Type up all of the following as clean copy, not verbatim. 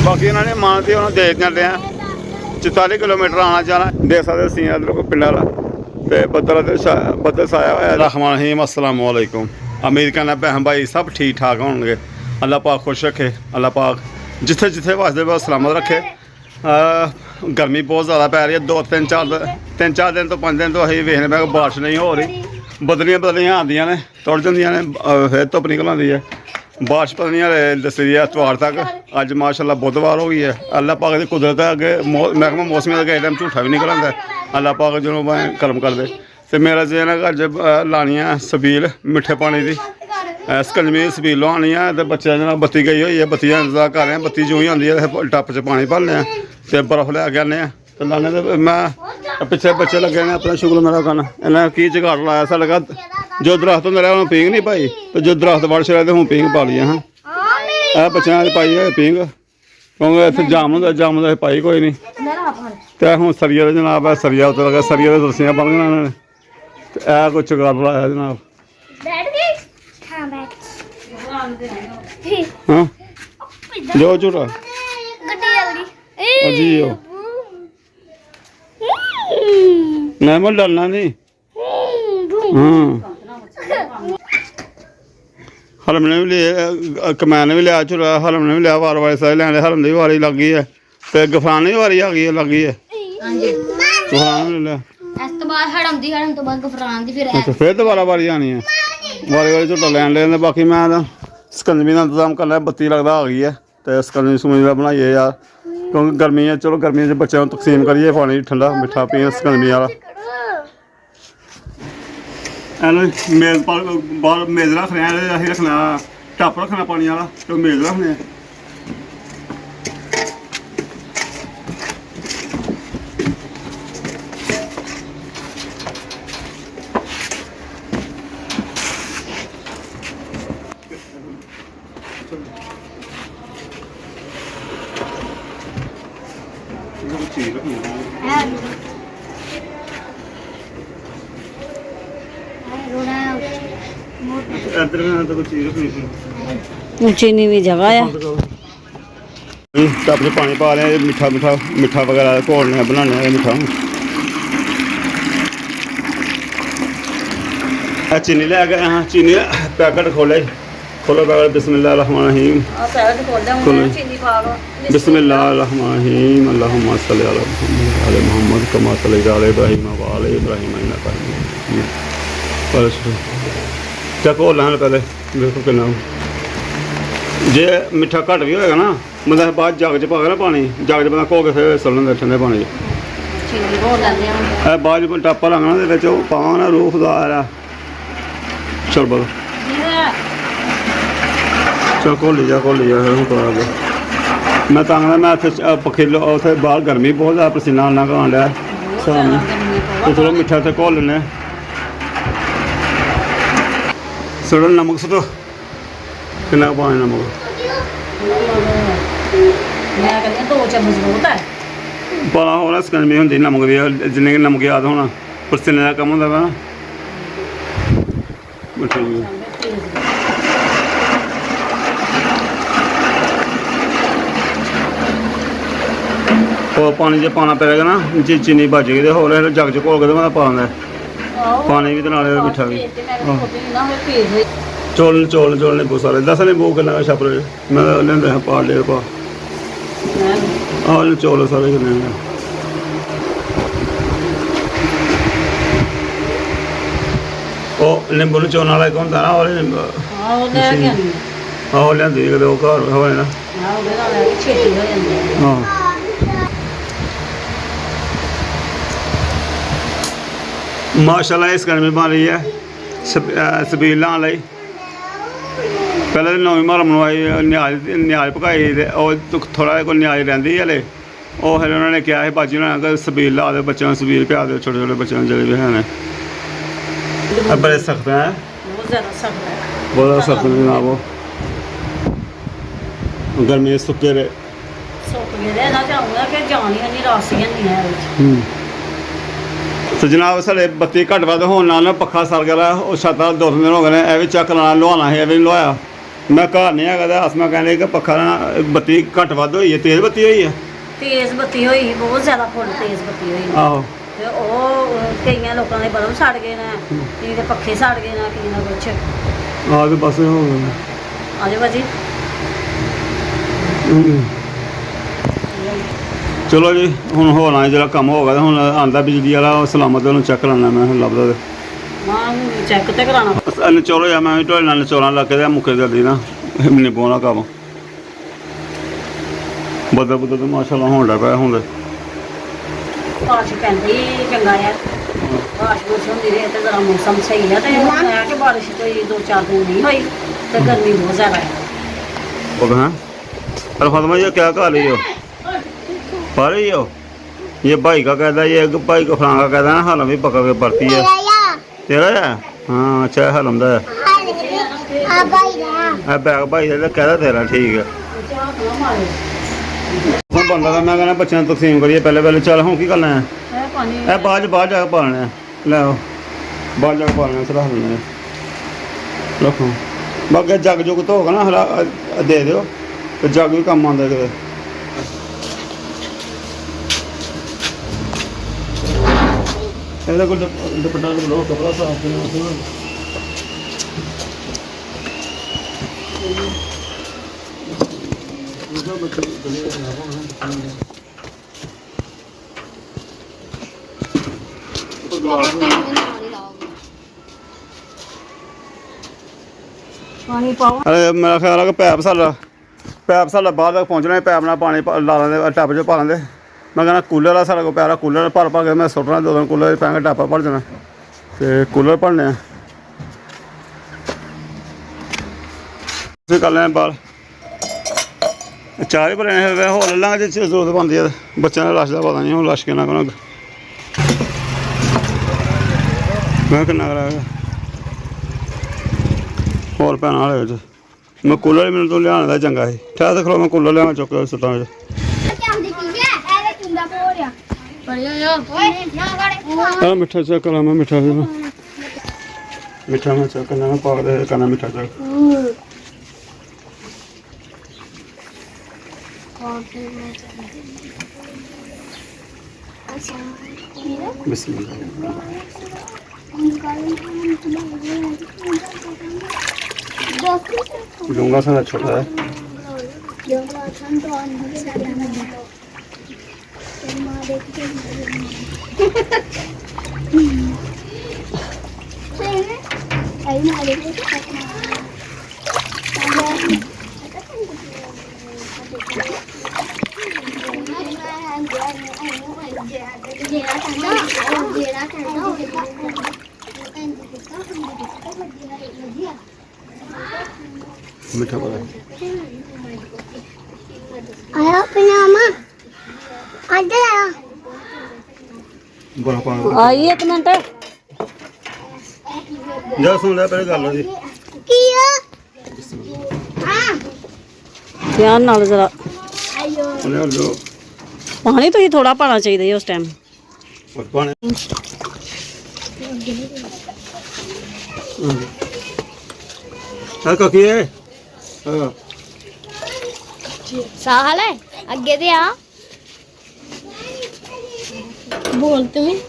बाकी इन्होंने मानती उन्होंने दे जाते हैं 44 किलोमीटर आना जाना देख सकते सी इधर को पिंड वाला तो बदल छाया हुआ। रहमान रहीम अस्सलाम वालेकुम। उम्मीद करना भैन भाई सब ठीक ठाक होंगे। अल्लाह पाक खुश रखे, अल्लाह पाक जिथे जिथे वास्ते बस सलामत रखे। गर्मी बहुत ज़्यादा पै रही है। 3-4 दिन तो 5 दिन तो अभी वेखने पे बारिश नहीं हो रही। बदलियां आंदियां ने तुड़ जांदियां ने फिर धुप्प निकल आती है। बारिश पता नहीं हाले दसी दी है इतवार तक। अज माशाल्लाह बुधवार हो गई है। अल्लाह पाक की कुदरत है अगे महकमा मौसमी का टाइम झूठा भी निकल आता है। अल्लाह पाक जो कर्म कर दे। तो मेरा जो है ना घर च लानी है सबील मिठे पानी की सकंजमी सबील लुआनी है। तो बच्चे जना बत्ती गई हुई है, बत्ती का इंतजार कर रहे हैं। बत्ती जो ही आती है टप च पानी भरने तो बर्फ लैके आने तो लाने। तो मैं पिछले बच्चे लगे ने अपना शुक्र मेरा करना इन्हें की जगाड़ लाया साढ़े घर जो दरख्त होंगे रहा पींग नहीं पाई तो जो दरख्त वड़ छड़े तो हूँ पींग पा ली हाँ बच्चों ने पाई है पींग क्योंकि इतने जाम होंगे जाम तो पाई कोई नहीं। तो हूँ सरिया जनाब है सरिया उतर लगा सरिया रस्सियां बन गई उन्होंने तो यह कुछ जगाड़ लाया जनाब। हाँ जो झूठा जी हो मैं मैं डरना नहीं। हाँ हलम ने भी लिया कमैन ने भी लिया चुरा हलम ने भी लिया वार वाले सारे लैंडे हलम की वारी लग गई है तो गफरान की वारी आ गई है लग गई है गफरान ने लिया फिर दोबारा वारी आनी है वारी वारी झुट्टा लैन लेने। बाकी मैं सकंजमी का इंतजाम कर लिया बत्ती लगता आ गई है तो सकंजमी सुकंजमी बनाइए यार क्योंकि गर्मी है। चलो गर्मी च बच्चों को तकसीम करिए पानी ठंडा मिठा पीए सकंजमी वाला। मेज़ पर बाहर मेज़ रख रहे हैं अं रखना टप रखना पानी वाला तो मेज़ रखने चीनी भी जगह है टप च पानी पा रहे हैं मिठा मिठा मिठा वगैरह घोलने बनाने मिठा। चीनी ले गए हाँ चीनी पैकेट खोले खोलो पैकेट बिस्मिल्लाह रहमान रहीम बिस्मिल्लाह रहमान रहीम अल्लाहुम्मा सल्ली अला मुहम्मद कमा सल्लैता अला इब्राहीम व अला इब्राहीम इन्नका हमीदुम मजीद। क्या घोलना है पहले देखो कितना जे मिठा घट भी होएगा ना मतलब बाद जग च पाओगे ना पानी जग च बंदा घो के फिर सलने ठंडे पानी बाद टापा लगना तो पाओ ना रूफदार है शरबत चल घोली जा फिर हूँ करा गया। मैं तंग मैं इतने पखे उसे बाहर गर्मी बहुत ज़्यादा पसीना आना आन लिया सामने तो चलो मिठा इतने घोल लेने सुटो नमक सुटो कितना पानी नमक पता होना सकंजमी होंगी नमक दी जिन्ने नमक याद होना पसीने का कम होंगे ना। और पानी जो पाना पेगा ना जी चीनी बच गई तो होर जग च घोल के तो मैं पा दें पानी भी तो नाले मिठा भी चौल चौल चौल नींबू सारे 10 नींबू कितना छप रहे मैं लेंदे पा ले पा आह चौल सारे कितने नींबू चौन वाला एक होंगे ना और आहो लियांदी कदे वो घर होए ना हाँ माशाल्लाह इस गर्मी बन रही है सबील लाने लई। पहले तो नवीं मुहर्रम नवाई न्याज पकाई थोड़ा कोई न्याज रही हले वो फिर उन्होंने कहा है बाजी ने सबील ला दो बच्चों सबील पिया दो छोटे छोटे बच्चों जो भी हैं बड़े सख्त हैं बहुत सख्त हैं जनाब वो गर्मी सुके रहे तो जनाब साढ़े बत्ती घट बद होने पक्खा सर गया छत 2 दिन हो गए ये भी चेक लाना लुहाना है ये भी लुहाया ਮੈਂ ਘਰ ਨਹੀਂ ਹੈਗਾ ਤਾਂ ਆਸਮਾ ਕਹਿੰਦੇ ਕਿ ਪੱਖਾ ਨਾ ਬੱਤੀ ਘੱਟ ਵੱਧ ਹੋਈ ਹੈ, ਤੇਜ਼ ਬੱਤੀ ਹੋਈ ਹੈ। ਤੇਜ਼ ਬੱਤੀ ਹੋਈ ਸੀ, ਬਹੁਤ ਜ਼ਿਆਦਾ ਫੁੱਲ ਤੇਜ਼ ਬੱਤੀ ਹੋਈ। ਆਹੋ ਤੇ ਉਹ ਕਈਆਂ ਲੋਕਾਂ ਦੇ ਬਲਬ ਸੜ ਗਏ ਨੇ, ਕਈ ਦੇ ਪੱਖੇ ਸੜ ਗਏ ਨੇ, ਕਈ ਨਾ ਕੁਛ। ਆ ਕੇ ਬਸ ਹੋ ਗਿਆ। ਆ ਜਾਓ ਭਾਜੀ। ਚਲੋ ਜੀ, ਹੁਣ ਹੋਣਾ ਜਿਹੜਾ ਕੰਮ ਹੋਗਾ ਤੇ ਹੁਣ ਆਂਦਾ ਬਿਜਲੀ ਵਾਲਾ, ਉਹ ਸਲਾਮਤ ਉਹਨੂੰ ਚੈੱਕ ਕਰਾਉਣਾ ਮੈਂ ਹੁਣ ਲੱਭਦਾ ਤੇ ਹਾਂ ਚੈੱਕ ਤੇ ਕਰਾਉਣਾ। ਨਚੋਲੋ ਜਾਂ ਮੈਂ ਵੀ ਢੋਲੇ ਨਾਲ ਨਚੋਲਾਂ ਲੱਗ ਕੇ ਤੇ ਮੁੱਕੇ ਜਲਦੀ ਨਾ ਮੈਨੂੰ ਪਾਉਣਾ ਕੰਮ ਬੱਦਲ ਬੁੱਦਲ ਤੇ ਮਾਸ਼ਾਅੱਲਾ ਹੋਣ ਲੱਗ ਪਿਆ ਹੁਣ। ਬਾਰਿਸ਼ ਪੈਂਦੀ ਚੰਗਾ ਆ, ਬਾਰਿਸ਼ ਬੁਰਿਸ਼ ਹੁੰਦੀ ਰਹੇ ਤੇ ਜ਼ਰਾ ਮੌਸਮ ਸਹੀ ਆ। ਤੇ ਹੈ ਕਿ ਬਾਰਿਸ਼ ਕੋਈ 2-4 ਦਿਨ नहीं हुई तो गर्मी बहुत ज़्यादा है। और हैं अरे फातिमा ये क्या खा रही हो, पा रही हो? ये भाई का कहता है, ये भाई को फलाना का कहता है ना, हलम भी पका के बरती है। तेरा है? हाँ अच्छा हलम दा है बैग भाई का कहता तेरा ठीक है। ਹੁਣ ਬੰਦਾ ਤਾਂ ਮੈਂ ਕਹਿੰਦਾ ਬੱਚਿਆਂ ਨੂੰ ਤਕਸੀਮ ਕਰੀਏ ਪਹਿਲੇ ਪਹਿਲੇ। ਚੱਲ ਹੁਣ ਕੀ ਕਰਨਾ ਹੈ? ਇਹ ਬਾਅਦ ਜਾ ਕੇ ਪਾਲਣਾ ਹੈ। ਲੈ ਆਓ ਬਾਹਰ ਜਾ ਕੇ ਪਾਲਣਾ, ਸਰਾ ਲੈਣਾ ਰੱਖੋ। ਬਾਕੀ ਜੱਗ ਜੁਗ ਧੋ ਕੇ ਨਾ ਹਰਾ ਦੇ ਦਿਓ ਤੇ ਜੱਗ ਵੀ ਕੰਮ ਆਉਂਦਾ ਕਿਤੇ। ਇਹਦਾ ਕੋਈ ਦੁਪੱਟਾ ਲੋ, ਕਪੜਾ ਸਾਫ ਕਰਨਾ। पानी पाओ। अरे मेरा ख्याल है कि पैप साढ़ा बाहर तक पहुँचना, पैप ना पानी ला लेंगे टप च पा लेंगे। मैं कहना कूलर आ साढ़े को पैरा, कूलर भर भर के मैं सुट्टना, 2 दिन कूलर पैंगे टप भर जाना तो कूलर भरने कर लें बाहर। चार ही भरे हो ले लाँगे जो जरूरत बनती है। बच्चों ने रश का पता नहीं, हूँ रश किन्ना करना मैं किन्ना कराया होर भैन वाले। मैं कूलर ही मैंने तो लिया चंगा ही ठहर तो खलो, मैं कूलर लिया चुक के सुटा मिठा चेक करा। मैं मिठा मैं चेक करना, मैं पा दे करना मिठा चेक। बिस्मिल्लाह डूंगा सा छोटा है। मीठा बड़ा आया पजामा अंदर आया बड़ा पानी आई 1 मिनट जा सुन ले पहले गल जी किया हां ध्यान नाल जरा ले लो पानी तो ही थोड़ा पाना चाहिए उस टाइम। और पानी ककी है साहल है आगे दे आ बोल तुम्हें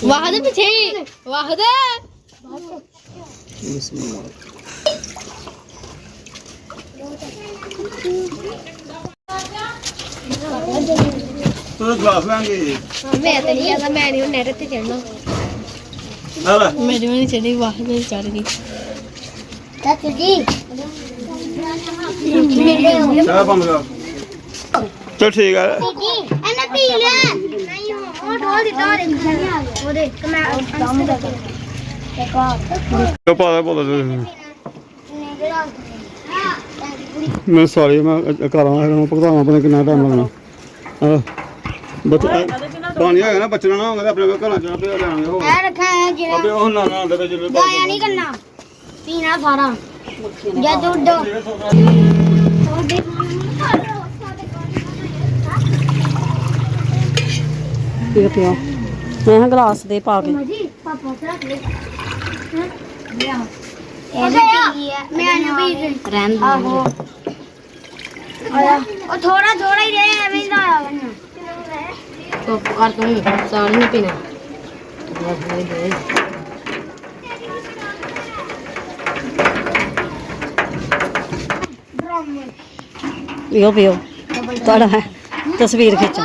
वाहद पीछे वाहद तो ग्लास लाएंगे मैं तो नहीं आता मैं नहीं नेट पे चढ़ना अरे मेरी में नहीं चढ़ी वाहद में चढ़ गई चाचू जी क्या बंद कर चल ठीक है दीदी एना पी ले नहीं वो ढोल दिता और वो देख मैं तो पता बोल मैं सॉरी मैं करा भुगतान अपने कितना टाइम लगना पानी है ना बचना ना होगा अपने घर चला पे लेंगे हो रखा है जिरा अबे वो ना ना दे जिले गाया नहीं करना पीना सारा या दूध दो ਪੀਓ ਪੀਓ ਮੈਂ ਕਿਹਾ ਗਲਾਸ ਦੇ ਪਾ ਕੇ मजी पापा से रख ले ले आओ मैं आने भी ਰਹਿਣ आहो आया और थोड़ा थोड़ा ही रहे अभी ना आया तो कर दूँ सारी नहीं पीना पियो पियो थोड़ा है तस्वीर खींचो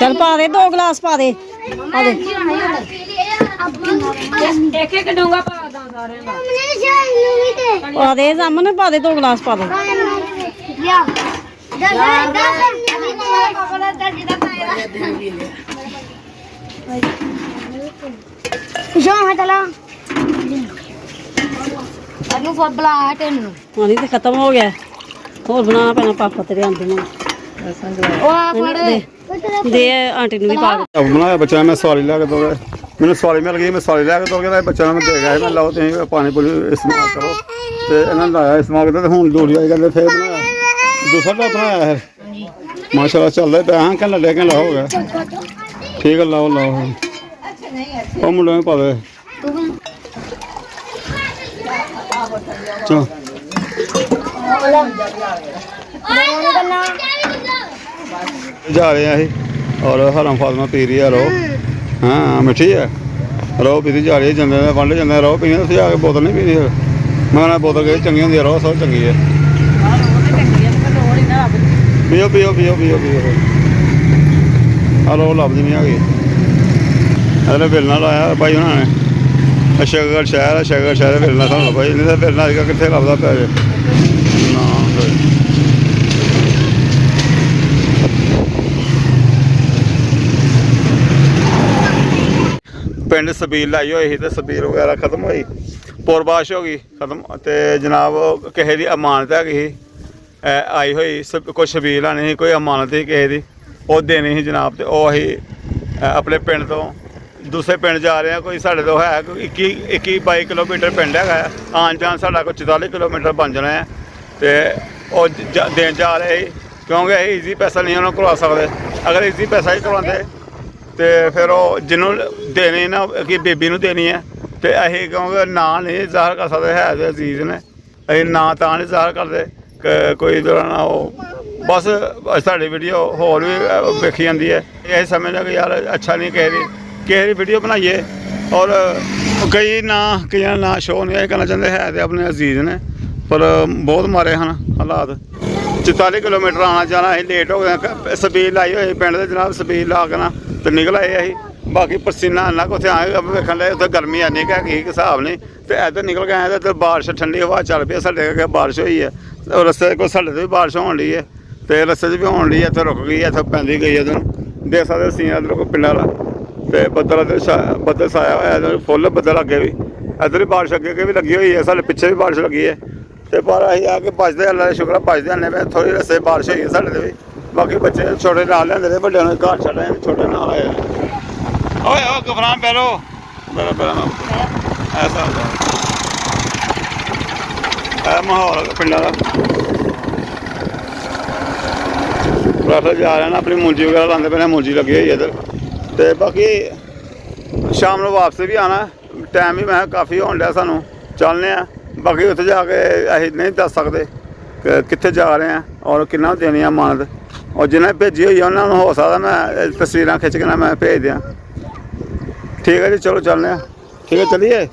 चल पा दे 2 गिलास पा दे एक एक डोंगा पा दा सारे पा दे सामने पा दे 2 गिलास पा दे पानी तो खत्म हो गया और बना पैना पापा तेरे आंटी ने दे आंटी ने भी पा के अब बनाया बच्चा मैं सवारी ला के दो मैंने सवारी मिल गई मैं सवारी ला के दो बच्चा मैं दे गया मैं लाओ तुम पानी पूरी इस्तेमाल करो तो इन्होंने लाया इस्तेमाल करते हूँ दूरी आई गए फिर बनाया दूसरा का बनाया है माशाल्लाह चल रहा है हाँ कहना ले कहना हो गया ठीक है लाओ लाओ और मुंडे में पा दे चलो जा रहे हैं और हरम फातमा पी रही है रो हाँ मिठी है रो पीती जा रही है जंदे वंडे जंदे रो पीने तुम आके बोतल नहीं पीनी मैं बोतल कही चंगी होंगी रो सब चंगी है पियो पियो पियो पियो पियो रो लभदी नहीं है अरे बेलना लाया भाई उन्होंने शगर शहर है शगर शहर बेलना सानू भाई नहीं तो बेलना अजकल कितने लभदा पै ना पिंड सबील लाई हुई थी तो सबील वगैरह खत्म हुई पुरबाश हो गई खत्म तो जनाब किसी की अमानत हैगी आई हुई कोई शबील आनी ही कोई अमानत ही किसी की वो देनी ही जनाब तो असी अपने पिंड तो दूसरे पिंड जा रहे हैं कोई साढ़े तो है 21-22 किलोमीटर पिंड है आन जान साढ़ा कोई 44 किलोमीटर बन जाना है तो देन जा रहे ही क्योंकि अं ईजी पैसा नहीं उन्होंने करवा सकते अगर ईजी पैसा ही करवाते तो फिर वो जिन्हों देनी ना कि बेबी नूं देनी है तो अं क्योंकि ना नहीं ज़ाहिर कर सकते है तो अजीज़ ने अं ना तो नहीं ज़ाहिर करते कोई दौरान वो बस साड़ी वीडियो होर भी वेखी जाती है यही समझना कि यार अच्छा नहीं किसी की वीडियो बनाइए और कई ना शो नहीं करना चाहते है तो अपने अजीज़ ने पर बहुत मारे हैं हालात 44 किलोमीटर आना जाना अं लेट हो गए सबील लाई हुई पिंड के जनाब सबील ला के ना तो निकल आए अं बाकी पसीना इन्ना कुछ आए वेखन लगे उत्थे गर्मी इन्नी कि हिसाब नहीं तो इधर निकल गए तो इधर बारिश ठंडी हवा चल पी साढ़े अगे बारिश हुई है रस्ते कोई साढ़े तो भी बारिश होने डी है तो रस्ते भी होने डी है इतने रुक गई है इतने पैंदी गई है देख सकते सी इधर कोई पिंड वाला तो बदल साया हुआ फुल बदल अगे भी इधर भी बारिश अगे भी लगी हुई है साढ़े पिछे भी बारिश लगी है तो पर अं आके बचते अल्लाह का शुक्र बचते आने पे थोड़ी रस्ते बारिश हुई है साढ़े भी बाकी बच्चे छोटे नाल लेंदे रहे बड़े घर छड्ड आए छोटे नाल आए ओए ओ गफरान पैरो ऐसा माहौल पिंडा का रास्ता जा रहे हैं अपनी मुंजी वगैरह लाते पे मुंजी लगी हुई है इधर तो बाकी शाम को वापस भी आना टाइम भी मैं काफ़ी होने लिया सानू चलने बाकी उत्थे जाके असीं नहीं दस सकते कित्थे जा रहे हैं और किन्ना देनी है अमानत और जिन्हें भेजी हुई है उन्होंने हो सकता मैं तस्वीरें खिंच के ना मैं भेज दियाँ ठीक है जी चलो चलने ठीक है चलिए